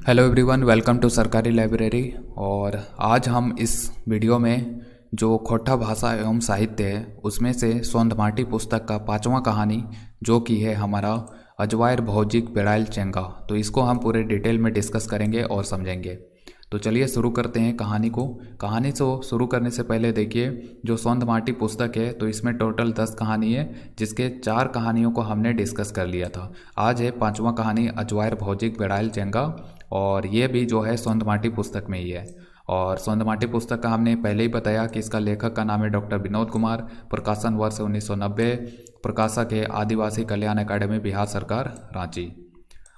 Hello everyone, welcome to सरकारी library. और आज हम इस वीडियो में जो खोटा भाषा एवं साहित्य है उसमें से सोंदमाटी पुस्तक का 5वां कहानी जो कि है हमारा अजवायर भौजिक बेड़ाइल चेंगा, तो इसको हम पूरे डिटेल में डिस्कस करेंगे और समझेंगे। तो चलिए शुरू करते हैं कहानी को। कहानी को शुरू करने से पहले देखिए, जो सोंदमाटी पुस्तक है तो इसमें टोटल 10 कहानी है, जिसके 4 कहानियों को हमने डिस्कस कर लिया था। आज है 5वां कहानी अजवायर भौजिक बेड़ाइल चेंगा, और ये भी जो है सोंदमाटी पुस्तक में ही है। और सोंदमाटी पुस्तक का हमने पहले ही बताया कि इसका लेखक का नाम है डॉक्टर विनोद कुमार, प्रकाशन वर्ष 1990, प्रकाशक है आदिवासी कल्याण अकादमी, बिहार सरकार, रांची।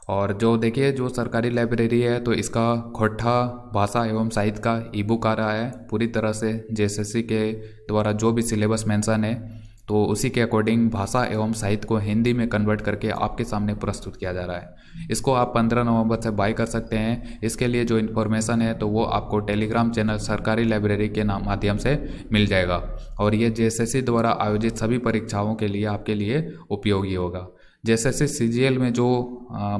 और जो देखिए, जो सरकारी लाइब्रेरी है तो इसका खोटा भाषा एवं साहित्य का ई बुक आ रहा है पूरी तरह से जेएसएससी के द्वारा जो भी सिलेबस मेंशन है तो उसी के अकॉर्डिंग भाषा एवं साहित्य को हिंदी में कन्वर्ट करके आपके सामने प्रस्तुत किया जा रहा है। इसको आप 15 नवंबर से बाय कर सकते हैं। इसके लिए जो इन्फॉर्मेशन है तो वो आपको टेलीग्राम चैनल सरकारी लाइब्रेरी के माध्यम से मिल जाएगा, और ये जेएसएससी द्वारा आयोजित सभी परीक्षाओं के लिए आपके लिए उपयोगी होगा। जेएसएससी सीजीएल में जो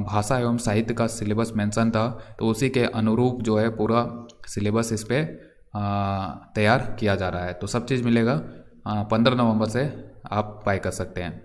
भाषा एवं साहित्य का सिलेबस मेंशन था तो उसी के अनुरूप जो है पूरा सिलेबस इस पर तैयार किया जा रहा है। तो सब चीज़ मिलेगा 15 नवंबर से आप बाय कर सकते हैं।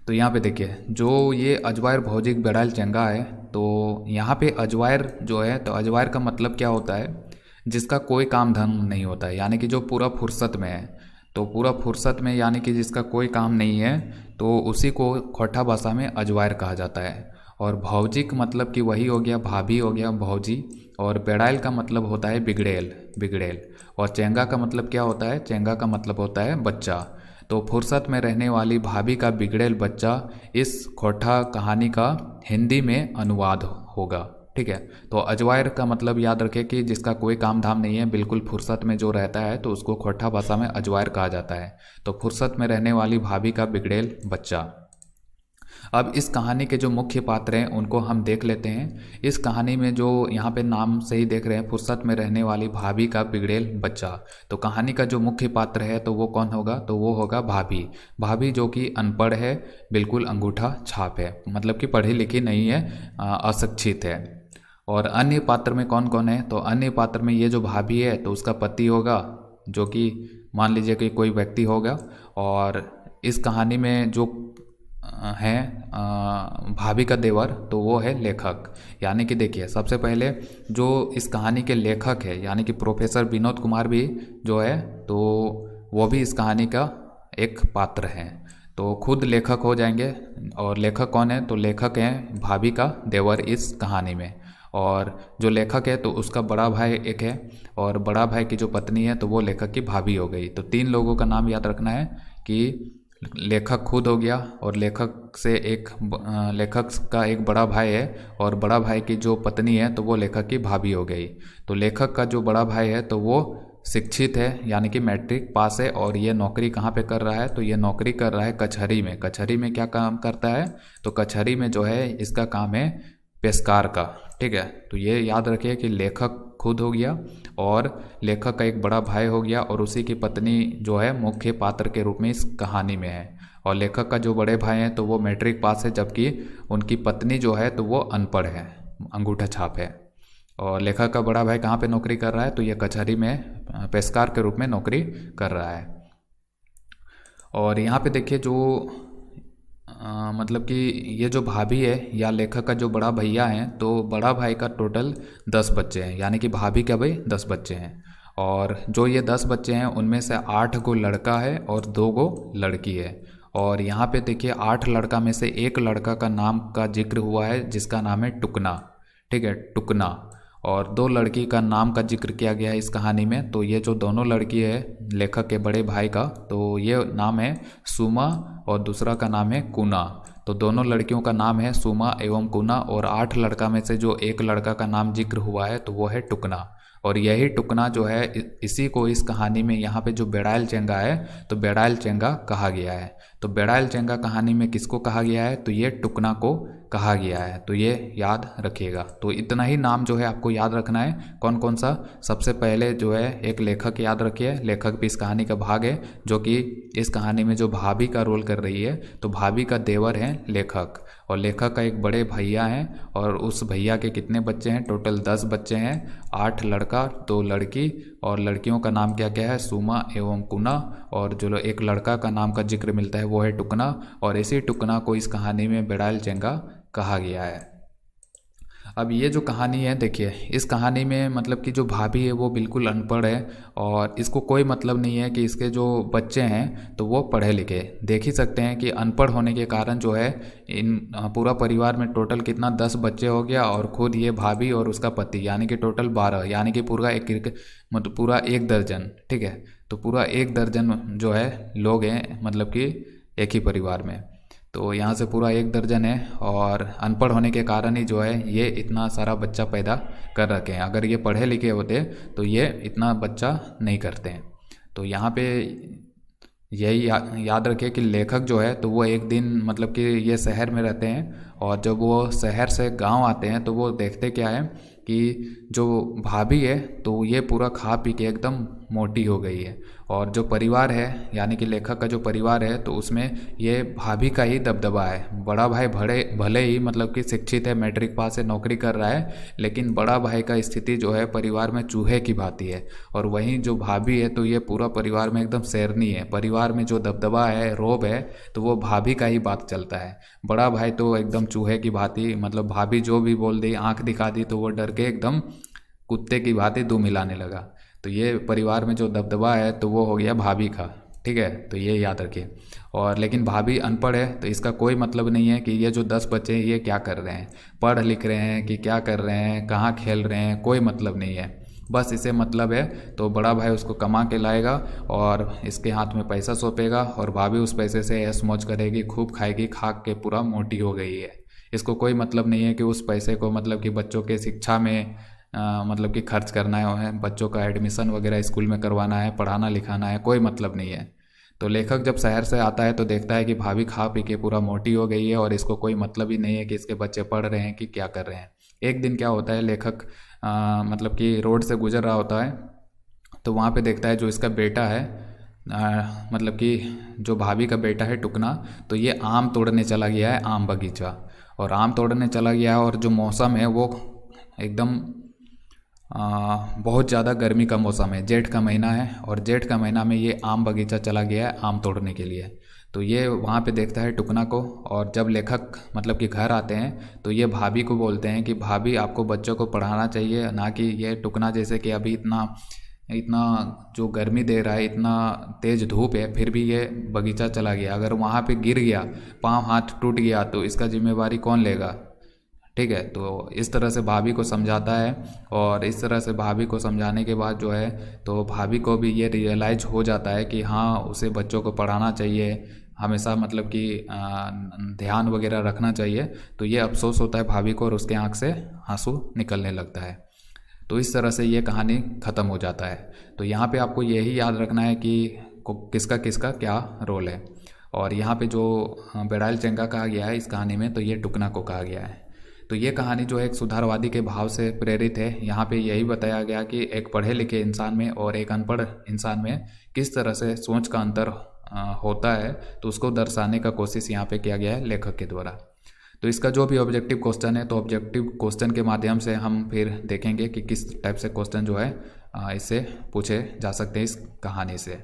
तो यहाँ पे देखिए, जो ये अजवायर भौजिक बेड़ाइल चेंगा है तो यहाँ पे अजवायर जो है तो अजवायर का मतलब क्या होता है, जिसका कोई काम धंधा नहीं होता है, यानी कि जो पूरा फुर्सत में है। तो पूरा फुर्सत में यानी कि जिसका कोई काम नहीं है तो उसी को खोटा भाषा में अजवायर कहा जाता है। और भौजिक मतलब कि वही हो गया, भाभी हो गया भौजी। और बेड़ाइल का मतलब होता है बिगड़ेल, बिगड़ेल। और चेंगा का मतलब क्या होता है, चेंगा का मतलब होता है बच्चा। तो फुर्सत में रहने वाली भाभी का बिगड़ेल बच्चा इस खोटा कहानी का हिंदी में अनुवाद होगा। ठीक है, तो अजवायर का मतलब याद रखें कि जिसका कोई काम धाम नहीं है, बिल्कुल फुर्सत में जो रहता है तो उसको खोटा भाषा में अजवायर कहा जाता है। तो फुर्सत में रहने वाली भाभी का बिगड़ेल बच्चा। अब इस कहानी के जो मुख्य पात्र हैं उनको हम देख लेते हैं। इस कहानी में जो यहाँ पे नाम से ही देख रहे हैं, फुर्सत में रहने वाली भाभी का बिगड़ेल बच्चा, तो कहानी का जो मुख्य पात्र है तो वो कौन होगा, तो वो होगा भाभी। भाभी जो कि अनपढ़ है, बिल्कुल अंगूठा छाप है, मतलब कि पढ़ी लिखी नहीं है, अशिक्षित है। और अन्य पात्र में कौन कौन है, तो अन्य पात्र में ये जो भाभी है तो उसका पति होगा, जो कि मान लीजिए कि कोई व्यक्ति होगा। और इस कहानी में जो है भाभी का देवर, तो वो है लेखक। यानी कि देखिए, सबसे पहले जो इस कहानी के लेखक है यानी कि प्रोफेसर विनोद कुमार भी जो है तो वो भी इस कहानी का एक पात्र है। तो खुद लेखक हो जाएंगे। और लेखक कौन है, तो लेखक हैं भाभी का देवर इस कहानी में। और जो लेखक है तो उसका बड़ा भाई एक है, और बड़ा भाई की जो पत्नी है तो वो लेखक की भाभी हो गई। तो 3 लोगों का नाम याद रखना है कि लेखक खुद हो गया, और लेखक से लेखक का एक बड़ा भाई है, और बड़ा भाई की जो पत्नी है तो वो लेखक की भाभी हो गई। तो लेखक का जो बड़ा भाई है तो वो शिक्षित है, यानी कि मैट्रिक पास है, और ये नौकरी कहाँ पे कर रहा है, तो ये नौकरी कर रहा है कचहरी में। कचहरी में क्या काम करता है, तो कचहरी में जो है इसका काम है पेशकार का। ठीक है, तो ये याद रखिए कि लेखक खुद हो गया, और लेखक का एक बड़ा भाई हो गया, और उसी की पत्नी जो है मुख्य पात्र के रूप में इस कहानी में है। और लेखक का जो बड़े भाई हैं तो वो मैट्रिक पास है, जबकि उनकी पत्नी जो है तो वो अनपढ़ है, अंगूठा छाप है। और लेखक का बड़ा भाई कहाँ पे नौकरी कर रहा है, तो ये कचहरी में पेशकार के रूप में नौकरी कर रहा है। और यहाँ पे देखिए, जो मतलब कि ये जो भाभी है या लेखक का जो बड़ा भैया है, तो बड़ा भाई का टोटल 10 बच्चे हैं, यानी कि भाभी का भाई 10 बच्चे हैं। और जो ये 10 बच्चे हैं उनमें से 8 गो लड़का है और 2 गो लड़की है। और यहाँ पे देखिए, 8 लड़का में से एक लड़का का नाम का जिक्र हुआ है, जिसका नाम है टुकना। ठीक है, टुकना। और 2 लड़की का नाम का जिक्र किया गया है इस कहानी में। तो ये जो दोनों लड़की है लेखक के बड़े भाई का, तो ये नाम है सुमा, और दूसरा का नाम है कुना। तो दोनों लड़कियों का नाम है सुमा एवं कुना। और 8 लड़का में से जो एक लड़का का नाम जिक्र हुआ है तो वो है टुकना। और यही टुकना जो है इसी को इस कहानी में यहाँ पे जो बेड़ाइल चेंगा है तो बेड़ाइल चेंगा कहा गया है। तो बेड़ाइल चेंगा कहानी में किसको कहा गया है, तो ये टुकना को कहा गया है। तो ये याद रखिएगा। तो इतना ही नाम जो है आपको याद रखना है। कौन कौन सा, सबसे पहले जो है एक लेखक याद रखिए, लेखक भी इस कहानी का भाग है, जो कि इस कहानी में जो भाभी का रोल कर रही है तो भाभी का देवर है लेखक। और लेखक का एक बड़े भैया हैं और उस भैया के कितने बच्चे हैं, टोटल 10 बच्चे हैं, 8 लड़का 2 लड़की। और लड़कियों का नाम क्या क्या है, सुमा एवं कुना। और जो एक लड़का का नाम का जिक्र मिलता है वो है टुकना। और इसी टुकना को इस कहानी में बेड़ाल चेंगा कहा गया है। अब ये जो कहानी है देखिए, इस कहानी में मतलब कि जो भाभी है वो बिल्कुल अनपढ़ है और इसको कोई मतलब नहीं है कि इसके जो बच्चे हैं तो वो पढ़े लिखे। देख ही सकते हैं कि अनपढ़ होने के कारण जो है इन पूरा परिवार में टोटल कितना 10 बच्चे हो गया और खुद ये भाभी और उसका पति यानी कि टोटल 12, यानी कि पूरा मतलब पूरा 1 दर्जन। ठीक है, तो पूरा 1 दर्जन जो है लोग हैं मतलब कि एक ही परिवार में। तो यहाँ से पूरा 1 दर्जन है और अनपढ़ होने के कारण ही जो है ये इतना सारा बच्चा पैदा कर रखे हैं। अगर ये पढ़े लिखे होते तो ये इतना बच्चा नहीं करते हैं। तो यहाँ पे यही याद रखिए कि लेखक जो है तो वो एक दिन मतलब कि ये शहर में रहते हैं और जब वो शहर से गांव आते हैं तो वो देखते क्या है कि जो भाभी है तो ये पूरा खा पी के एकदम मोटी हो गई है। और जो परिवार है यानी कि लेखक का जो परिवार है तो उसमें ये भाभी का ही दबदबा है। बड़ा भाई भले ही मतलब कि शिक्षित है, मैट्रिक पास है, नौकरी कर रहा है, लेकिन बड़ा भाई का स्थिति जो है परिवार में चूहे की भांति है। और वहीं जो भाभी है तो ये पूरा परिवार में एकदम शेरनी है। परिवार में जो दबदबा है, रोब है, तो वो भाभी का ही बात चलता है। बड़ा भाई तो एकदम चूहे की भांति, मतलब भाभी जो भी बोल दी, आंख दिखा दी तो वो डर के एकदम कुत्ते की भांति दुम हिलाने लगा। तो ये परिवार में जो दबदबा है तो वो हो गया भाभी का। ठीक है, तो ये याद रखिए। और लेकिन भाभी अनपढ़ है तो इसका कोई मतलब नहीं है कि ये जो 10 बच्चे हैं ये क्या कर रहे हैं, पढ़ लिख रहे हैं कि क्या कर रहे हैं, कहाँ खेल रहे हैं, कोई मतलब नहीं है। बस इसे मतलब है तो बड़ा भाई उसको कमा के लाएगा और इसके हाथ में पैसा सौंपेगा और भाभी उस पैसे से ऐश मौज करेगी, खूब खाएगी, खा के पूरा मोटी हो गई है। इसको कोई मतलब नहीं है कि उस पैसे को मतलब कि बच्चों के शिक्षा में मतलब कि खर्च करना है, बच्चों का एडमिशन वगैरह स्कूल में करवाना है, पढ़ाना लिखाना है, कोई मतलब नहीं है। तो लेखक जब शहर से आता है तो देखता है कि भाभी खा पी के पूरा मोटी हो गई है और इसको कोई मतलब ही नहीं है कि इसके बच्चे पढ़ रहे हैं कि क्या कर रहे हैं। एक दिन क्या होता है, लेखक मतलब कि रोड से गुजर रहा होता है तो वहाँ पे देखता है जो इसका बेटा है मतलब कि जो भाभी का बेटा है टुकना, तो ये आम तोड़ने चला गया है, आम बगीचा। और आम तोड़ने चला गया है और जो मौसम है वो एकदम बहुत ज़्यादा गर्मी का मौसम है, जेठ का महीना है और जेठ का महीना में ये आम बगीचा चला गया है आम तोड़ने के लिए। तो ये वहाँ पे देखता है टुकना को और जब लेखक मतलब कि घर आते हैं तो ये भाभी को बोलते हैं कि भाभी आपको बच्चों को पढ़ाना चाहिए, ना कि ये टुकना जैसे कि अभी इतना इतना जो गर्मी दे रहा है, इतना तेज़ धूप है, फिर भी ये बगीचा चला गया। अगर वहाँ पे गिर गया, पाँव हाथ टूट गया तो इसका जिम्मेवारी कौन लेगा। ठीक है, तो इस तरह से भाभी को समझाता है और इस तरह से भाभी को समझाने के बाद जो है तो भाभी को भी ये रियलाइज हो जाता है कि हाँ उसे बच्चों को पढ़ाना चाहिए, हमेशा मतलब कि ध्यान वगैरह रखना चाहिए। तो ये अफसोस होता है भाभी को और उसके आँख से आंसू निकलने लगता है। तो इस तरह से ये कहानी ख़त्म हो जाता है। तो यहाँ पे आपको यही याद रखना है कि किसका किसका क्या रोल है। और यहाँ पे जो बेड़ाल चेंगा कहा गया है इस कहानी में, तो ये टुकना को कहा गया है। तो ये कहानी जो है एक सुधारवादी के भाव से प्रेरित है। यहाँ पे यही बताया गया कि एक पढ़े लिखे इंसान में और एक अनपढ़ इंसान में किस तरह से सोच का अंतर होता है, तो उसको दर्शाने का कोशिश यहाँ पे किया गया है लेखक के द्वारा। तो इसका जो भी ऑब्जेक्टिव क्वेश्चन है तो ऑब्जेक्टिव क्वेश्चन के माध्यम से हम फिर देखेंगे कि किस टाइप से क्वेश्चन जो है इससे पूछे जा सकते हैं इस कहानी से।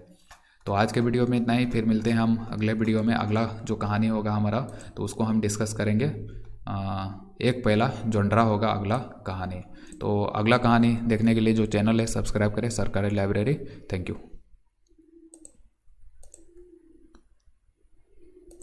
तो आज के वीडियो में इतना ही, फिर मिलते हैं हम अगले वीडियो में। अगला जो कहानी होगा हमारा तो उसको हम डिस्कस करेंगे। एक पहला जोंडरा होगा अगला कहानी। तो अगला कहानी देखने के लिए जो चैनल है सब्सक्राइब करें, सरकारी लाइब्रेरी। Thank you.